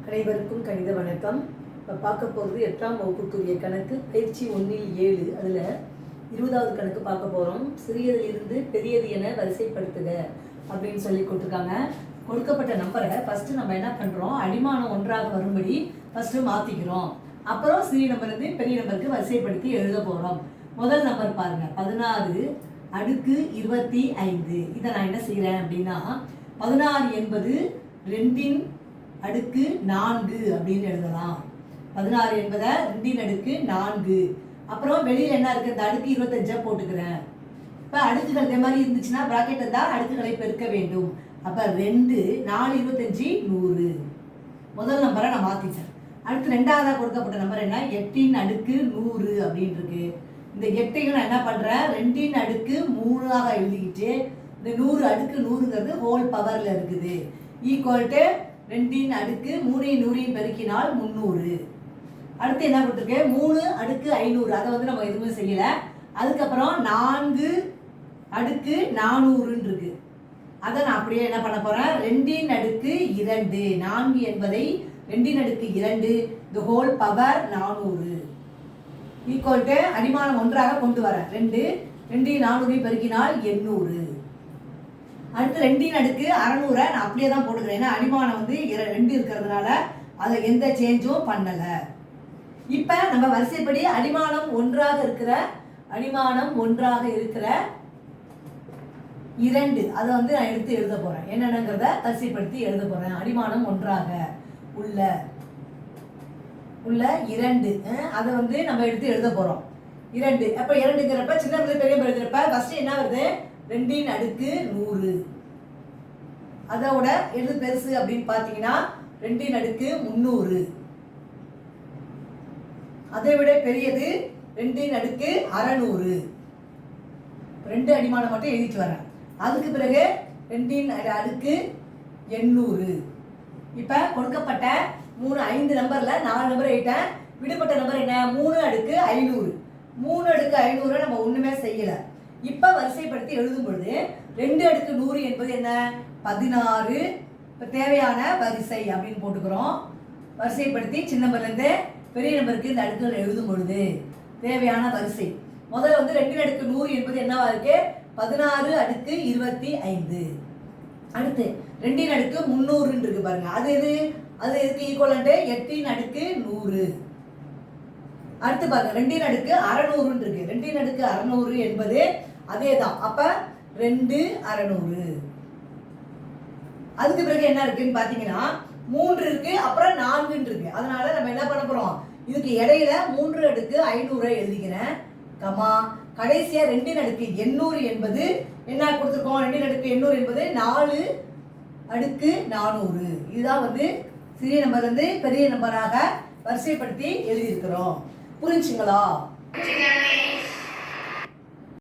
அனைவருக்கும் கணித வணக்கம். இப்போ பார்க்க போகிறது 8ஆம் வகுப்புக்குரிய கணக்கு பயிற்சி 1இல் 7. அதில் 20வது கணக்கு பார்க்க போகிறோம். சிறியதிலிருந்து பெரியது என வரிசைப்படுத்துக அப்படின்னு சொல்லி கொடுத்துருக்காங்க. கொடுக்கப்பட்ட நம்பரை ஃபஸ்ட்டு நம்ம என்ன பண்ணுறோம், அடிமானம் ஒன்றாக வரும்படி ஃபஸ்ட்டு மாற்றிக்கிறோம். அப்புறம் சிறிய நம்பர்லேருந்து பெரிய நம்பருக்கு வரிசைப்படுத்தி எழுத போகிறோம். முதல் நம்பர் பாருங்கள், 16 அடுக்கு 25. இதை நான் என்ன செய்கிறேன் அப்படின்னா, 16 என்பது 2 அடுக்கு 4 அப்படின்னு எழுதலாம். 16 என்பதை 2 அடுக்கு 4. அப்புறம் வெளியில் என்ன இருக்குது, இந்த அடுக்கு 25 போட்டுக்கிறேன். இப்போ அடுக்குகள் இதே மாதிரி இருந்துச்சுன்னா ப்ராக்கெட் இருந்தால் அடுக்குகளை பெருக்க வேண்டும். அப்போ 2 4 25 100. முதல் நம்பரை நான் மாற்றிட்டேன். அடுத்து ரெண்டாவதாக கொடுக்கப்பட்ட நம்பர் என்ன, 8 அடுக்கு 100 அப்படின்னு இருக்கு. இந்த 8ஐயும் நான் என்ன பண்ணுறேன், 2 அடுக்கு 3ஆக எழுதிக்கிட்டு இந்த 100 அடுக்கு 100ங்கிறது ஹோல் பவரில் இருக்குது. ஈக்குவல் டு 2 அடுக்கு 3 100 பெருக்கினால் 300. அடுத்து என்ன கொடுத்துருக்கு, 3 அடுக்கு 500. அதை வந்து நம்ம எதுவுமே செய்யலை. அதுக்கப்புறம் 4 அடுக்கு 400 இருக்கு. அதை நான் அப்படியே என்ன பண்ண போகிறேன், 2 அடுக்கு 2. 4 என்பதை 2 அடுக்கு 2 the whole power 400 equal to அடிமானம் ஒன்றாக கொண்டு வரேன். 2 400 பெருக்கினால் 800. அடுத்து 2 அடுக்கு 600 நான் அப்படியே தான் போட்டுக்கிறேன். ஏன்னா அடிமானம் வந்து 2 இருக்கிறதுனால அதை எந்த சேஞ்சும் பண்ணலை. இப்போ நம்ம வரிசைப்படி அடிமானம் ஒன்றாக இருக்கிற 2 அதை வந்து நான் எடுத்து எழுத போகிறேன். என்னென்னங்கிறத வரிசைப்படுத்தி எழுத போகிறேன். அடிமானம் ஒன்றாக உள்ள 2 அதை வந்து நம்ம எடுத்து எழுத போகிறோம். 2 அப்போ 2ங்கிறப்ப சின்ன பெரிய எழுதுறப்ப ஃபஸ்ட்டு என்ன வருது, 2 அடுக்கு 100. அதோட எது பெருசு அப்படின்னு பார்த்தீங்கன்னா 2 அடுக்கு 300. அதை விட பெரியது 2 அடுக்கு 600. 2 அடிமானம் மட்டும் எழுதிட்டு வரேன். அதுக்கு பிறகு 2 அடுக்கு 800. இப்போ கொடுக்கப்பட்ட 5 நம்பரில் 4 நம்பர் எழுதிட்டேன். விடுபட்ட நம்பர் என்ன, 3 அடுக்கு 500. 3 அடுக்கு 500 நம்ம ஒன்றுமே செய்யலை. இப்போ வரிசைப்படுத்தி எழுதும் பொழுது 2 அடுக்கு 100 என்பது என்ன, 16. இப்போ தேவையான வரிசை அப்படின்னு போட்டுக்கிறோம். வரிசைப்படுத்தி சின்ன நம்பர்லேருந்து பெரிய நம்பருக்கு இந்த அடுக்குகள் எழுதும் பொழுது தேவையான வரிசை. முதல்ல வந்து 2 அடுக்கு 100 என்பது என்னவா இருக்கு, 16 அடுக்கு 25. அடுத்து 2 அடுக்கு 300 இருக்கு பாருங்க. அது இதுக்கு ஈக்குவலண்ட் 8 அடுக்கு 100. அடுத்து பாருங்க 2 அடுக்கு 600 இருக்கு. 2 அடுக்கு 600 என்பது அதே தான். அப்ப 2 600. அதுக்கு பிறகு என்ன இருக்குன்னு பாத்தீங்கன்னா 3 இருக்கு, அப்புறம் 4 இருக்கு. அதனால நம்ம என்ன பண்ண போறோம், இதுக்கு இடையில 3 அடுக்கு 500 எழுதிக்கிறேன். கமா கடைசியா 2 அடுக்கு 800 என்பது என்ன கொடுத்துருக்கோம், 2 அடுக்கு 800 என்பது 4 அடுக்கு 400. இதுதான் வந்து சிறிய நம்பர்ல இருந்து பெரிய நம்பராக வரிசைப்படுத்தி எழுதியிருக்கிறோம். புரிஞ்சுங்களா?